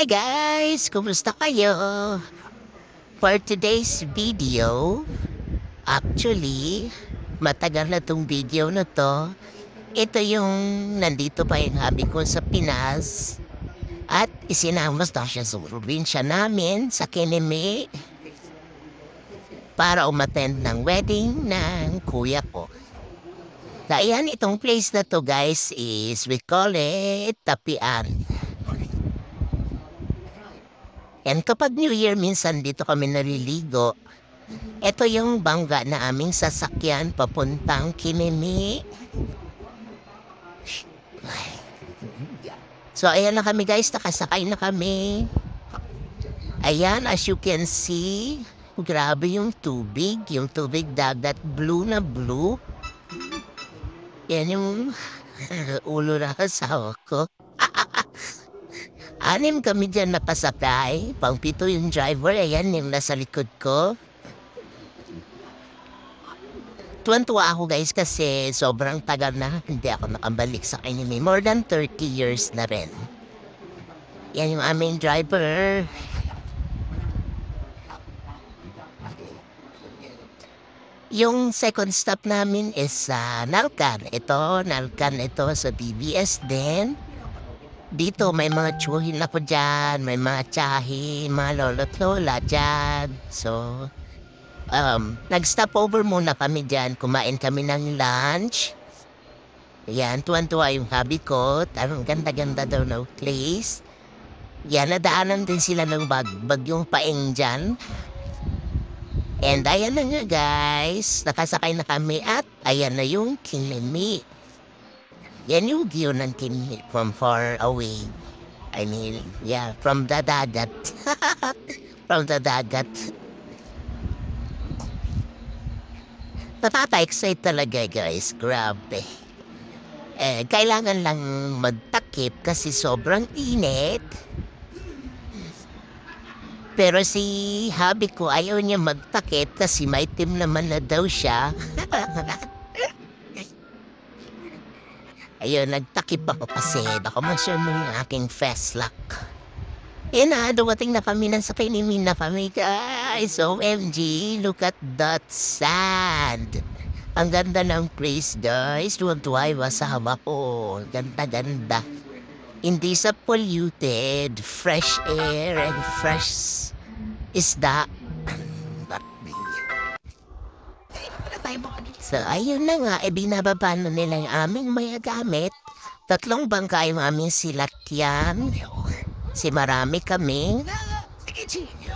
Hi guys! Kumusta kayo? For today's video, actually, matagal na tong video na to. Ito yung nandito pa yung hubby ko sa Pinas. At isinamos na siya sa probinsya namin sa Kineme para umattend ng wedding ng kuya ko. So, ayan, itong place na to guys is we call it Tapian. And kapag New Year, minsan dito kami naliligo. Ito yung bangga na aming sasakyan papuntang Kineme. So, ayan na kami guys, nakasakay na kami. Ayan, as you can see, grabe yung tubig dagat, blue na blue. Yan yung ulo na kasawa ko. Anim kami dyan napasakay. Pangpito yung driver. Ayan yung nasa likod ko. Tuwan-tuwa ako guys kasi sobrang tagal na hindi ako nakabalik sa Kineme. More than 30 years na rin. Yan yung aming driver. Yung second stop namin is sa Nalcan. Nalcan ito sa BBS din. Dito may mga tsuhin ako dyan, may mga tsahi, mga lolo't lola dyan. So, nag-stop over muna kami dyan, kumain kami ng lunch. Yan, tuwan-tuwa yung hubby ko, ang ganda-ganda daw ng place. Yan, nadaanan din sila ng bagyong paeng dyan. And ayan na nga guys, nakasakay na kami at ayan na yung Kineme. Yan yung view ng Kineme from far away. I mean, yeah, from the dagat. From the dagat. Napapa-excite talaga guys, grabe. Kailangan lang magtakip kasi sobrang init. Pero si hubby ko ayaw niya magtakip kasi may team naman na daw siya. Ayun, nagtakip ako kasi baka ma-share mo yung aking fast luck. Dumating na kami sa Kineme na kami guys. OMG, look at that sand. Ang ganda ng place guys. Tuwag-tuwa yung asawa ko. Ganda-ganda. Hindi sa polluted, fresh air and fresh isda. So, ayun na nga, binababa na nila yung aming mga gamit. 3 bangka yung aming silakyan. Marami kami.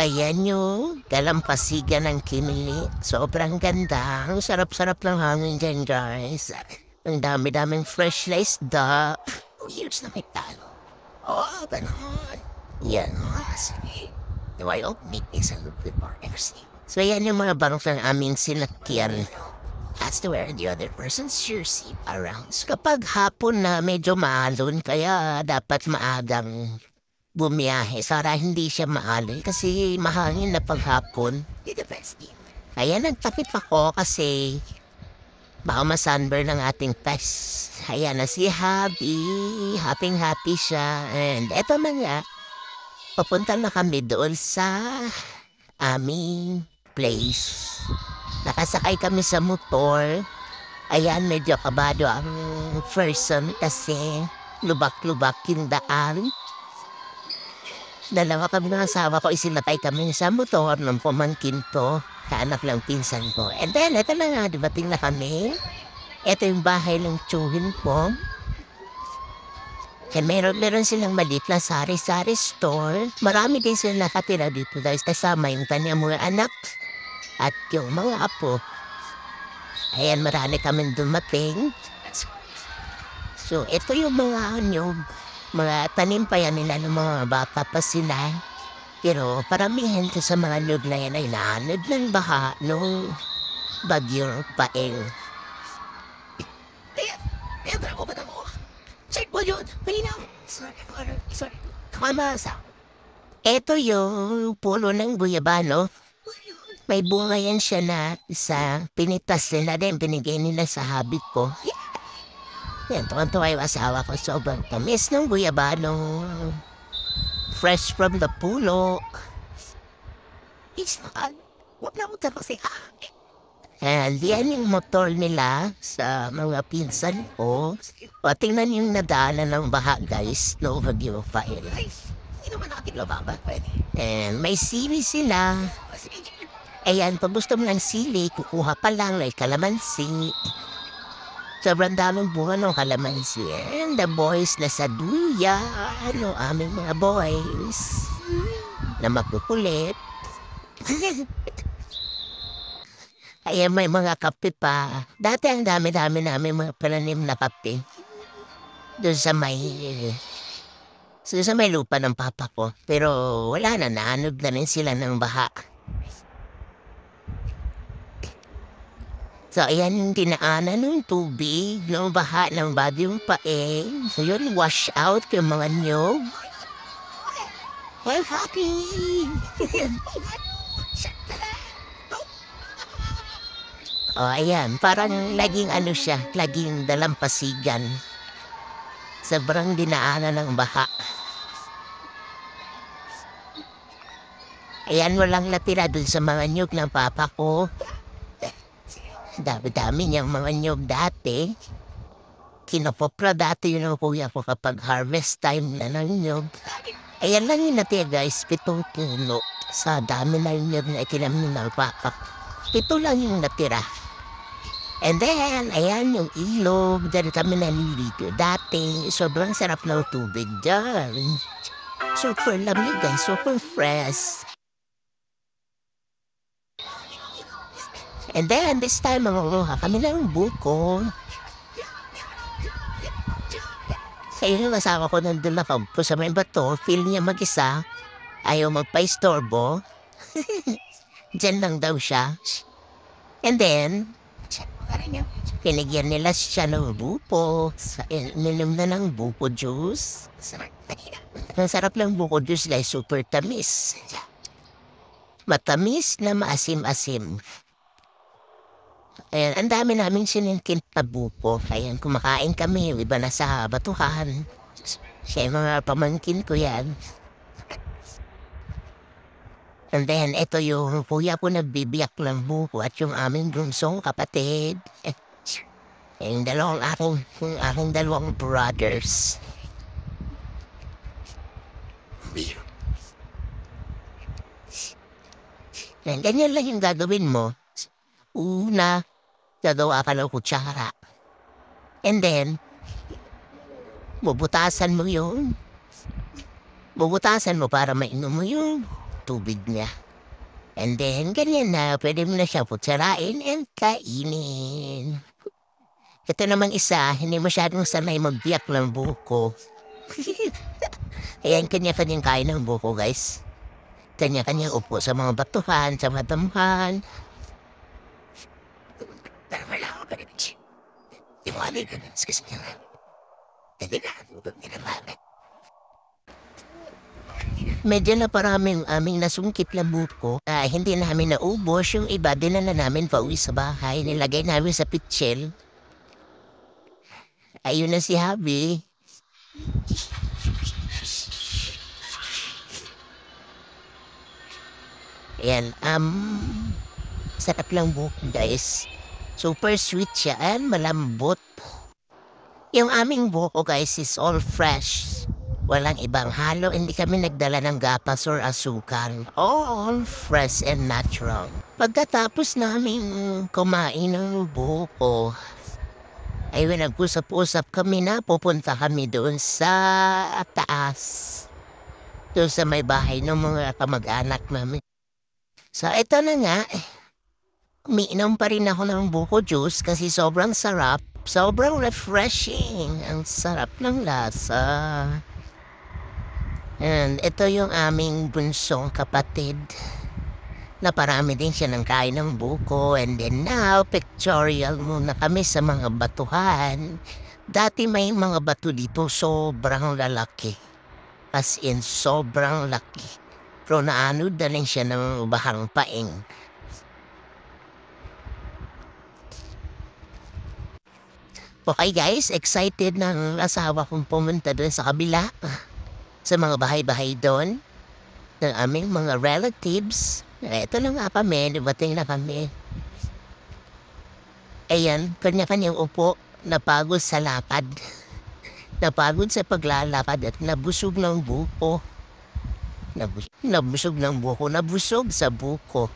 Ayan yung dalampasigan ng Kineme. Sobrang ganda. Ang sarap-sarap ng hangin dyan, guys. Ang dami-daming fresh na isda. Huge na may talo. Ganon. Yan. Sige. I don't need this a little bit more interesting. So, yan yung mga bangka ng aming sinakyan. As to where the other person's sure seat around. So, kapag hapon na medyo maalon, kaya dapat maagang bumiyahe para hindi siya maalon kasi mahangin na paghapon. Kaya nagtakip ako kasi baka masunburn ng ating pes. Ayan na si Happy. Happy siya. And eto na nga, papunta na kami doon sa aming place. Nakasakay kami sa motor. Ayan, medyo kabado ang person kasi lubak-lubak yung daan. Dalawa kami ng asawa ko, isinatay kami sa motor ng pamangkin ko, kaanak lang pinsan ko. And then, eto na nga, dumating na kami. Ito yung bahay ng tsuhin ko. Meron silang maliit na sari-sari store. Marami din sila nakatira dito guys, kasama yung kanyang mga anak at yung mga apo. Ayan, marami kami dumating. So, ito yung mga mga tanim pa yan nila ng mga bata pa sila. Pero paramihan ko sa mga nyug na yan ay naanod ng baha nung bagyong paeng. Check mo yun! Malinaw! Sorry. Kamasa. Ito yung puno ng guyabano. May bunga yan siya na sa pinitas nila din, binigay nila sa habit ko. Yan, tuwan-tuwa yung asawa ko. Sobrang tamis ng guyabano fresh from the pulo. Huwag na mo tapos and yan yung motor nila sa mga pinsan ko. O, tingnan yung nadaanan ng baha, guys. No review file. Hindi naman natin lumaba. And may sili sila. Ayan, pag gusto mo ng sili, kukuha pa lang like kalamansi. Sobrang daming bunga ng kalamansi. And the boys na sa duya. Ano, aming mga boys. Na makukulit. Ayan, may mga kape pa. Dati ang dami-dami namin mga pananim na kape. Doon sa may lupa ng papa ko. Pero wala na, naanod na rin sila ng baha. So, ayan yung tinaanan ng tubig, ng baha ng bagyong paeng. So, yun, wash out yung mga nyog. Well, happy! O, ayan, parang laging ano siya, laging dalampasigan. Sobrang dinaanan ng baha. Ayan, walang natira dun sa mga nyug ng papa ko. Dami-dami niyang mga nyug dati. Kinopopra dati yun ang kuya ko kapag harvest time na ng nyug. Ayan lang yun natira, guys, 7 puno. Sa dami na yung nyug na itinamin ng papa. 7 lang yung natira. And then, ayan yung ilog. Diyan kami nalilito. Dati, sobrang sarap ng tubig dyan. Super lamig guys, super fresh. And then, this time, manguha kami ng buko. Kaya yung asawa ko nandun na po sa may bato, feel niya mag-isa. Ayaw magpa-istorbo. Diyan lang daw siya. And then, pinigyan nila siya ng buko. Ninom na ng buko juice. Ang sarap ng buko juice guys, super tamis. Matamis na maasim-asim. Ayan, ang dami namin siningkit na buko. Ayan, kumakain kami, iba na sa batuhan. Siya yung mga pamangkin ko yan. And then, ito yung kuya ko nagbibiyak ng buko at yung aming bunsong kapatid. Yung aking dalawang brothers. And ganyan lang yung gagawin mo. Una, gagawa ka ng kutsara. And then, bubutasan mo para mainom mo yung tubig niya. And then, ganyan na, pwede mo na siya kutsarain and kainin. Ito namang isa, hindi masyadong sanay magbiyak ng buko. Ayan, kanya-kanyang kain ng buko, guys. Kanya-kanya upo sa mga batuhan, sa mga damhan. Pero wala ako pa rin. Yung mga liganas kasi nga. Medyo na paraming aming nasungkit na buko. Hindi namin naubos. Yung iba, dinala namin pauwi sa bahay. Nilagay namin sa pitchel. Ayun na si Habi. Ayan, sarap lang buko guys. Super sweet siya and malambot. Yung aming buko guys is all fresh. Walang ibang halo, hindi kami nagdala ng gapas or asukal. All fresh and natural. Pagkatapos namin kumain ng buko, ay nag-usap-usap kami na pupunta kami doon sa taas. Doon sa may bahay ng mga kamag-anak namin. So ito na nga, umiinom pa rin ako ng buko juice kasi sobrang sarap. Sobrang refreshing. Ang sarap ng lasa. And ito yung aming bunsong kapatid. Na parami din siya ng kain ng buko. And then now, pictorial muna kami sa mga batuhan. Dati may mga bato dito sobrang lalaki. As in, sobrang laki. Pero naanod na rin siya ng bahang paeng. Okay guys, excited ng asawa kong pumunta doon sa kabila. sa mga bahay-bahay doon ng aming mga relatives. Eto na nga kami, dumating na kami. Ayan, kanya-kanyang upo, napagod sa lakad. Napagod sa paglalakad at nabusog ng buko. Nabusog ng buko, nabusog sa buko.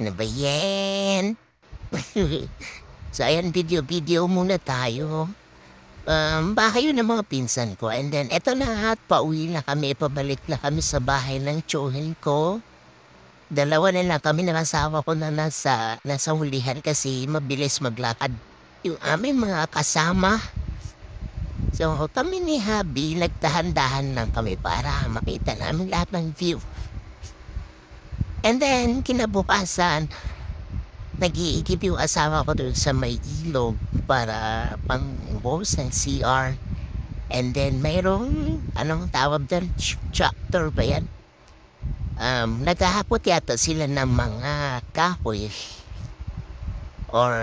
Ano ba yan? So ayan, video-video muna tayo. Bahay yun ng mga pinsan ko. And then, eto na at pauwi na kami. Pabalik na kami sa bahay ng tiyuhin ko. Dalawa na lang kami ng asawa ko na nasa hulihan kasi mabilis maglakad yung aming mga kasama. So kami ni Habi, nagdahan-dahan lang kami para makita namin lahat ng view. And then, kinabukasan, nag-iigib yung asawa ko doon sa may ilog para pang-boss ng CR. And then, mayroong, anong tawag doon? Tractor ba yan? Naghahapot yata sila ng mga kahoy. Or,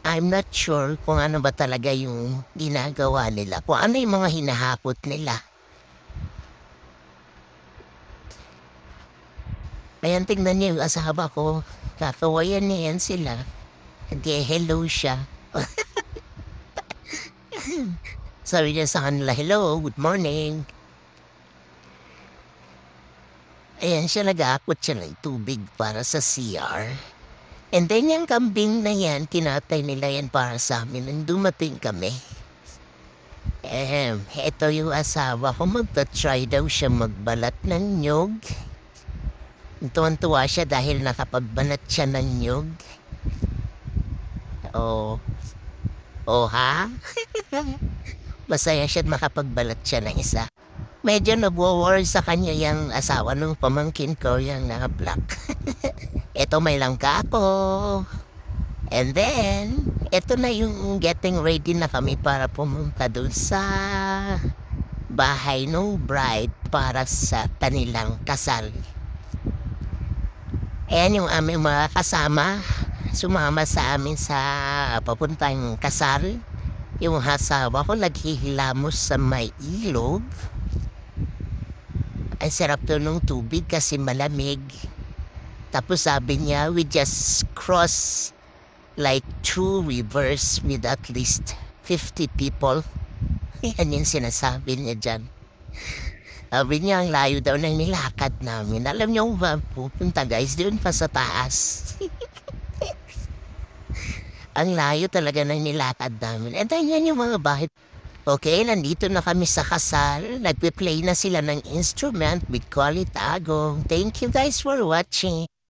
I'm not sure kung ano ba talaga yung ginagawa nila. Kung ano yung mga hinahapot nila. Ayan, tingnan niyo yung asawa ko. Kakawayan niya yan sila. Hello siya. Sabi niya sa kanila, hello, good morning. Ayan siya, nag-aakot siya ng tubig para sa CR. And then yung kambing na yan, kinatay nila yan para sa amin nung dumating kami. Eto yung asawa ko, magta-try daw siya magbalat ng nyog. Tuwan-tuwa siya dahil nakapagbalat siya ng nyog. Oh ha? Masaya siya makapagbalat siya ng isa. Medyo nagwo-worry sa kanya yung asawa nung pamangkin ko, yung naka-black. Eto may langka ako. And then, eto na yung getting ready na kami para pumunta dun sa bahay ng bride para sa kanilang kasal. Ayan yung aming mga kasama, sumama sa amin sa papuntang kasal. Yung asawa ko naghihilamos sa may ilog. Ang sarap to ng tubig kasi malamig. Tapos sabi niya, we just cross like 2 rivers with at least 50 people. Yan yung sinasabi niya dyan. Sabi niya, ang layo daw ng nilakad namin. Alam niyo ba, pupunta guys, doon pa sa taas. Ang layo talaga ng nilakad namin. And then yan yung mga bahay. Okay, nandito na kami sa kasal. Nagpe-play na sila ng instrument with Kuali Tagong. Thank you guys for watching.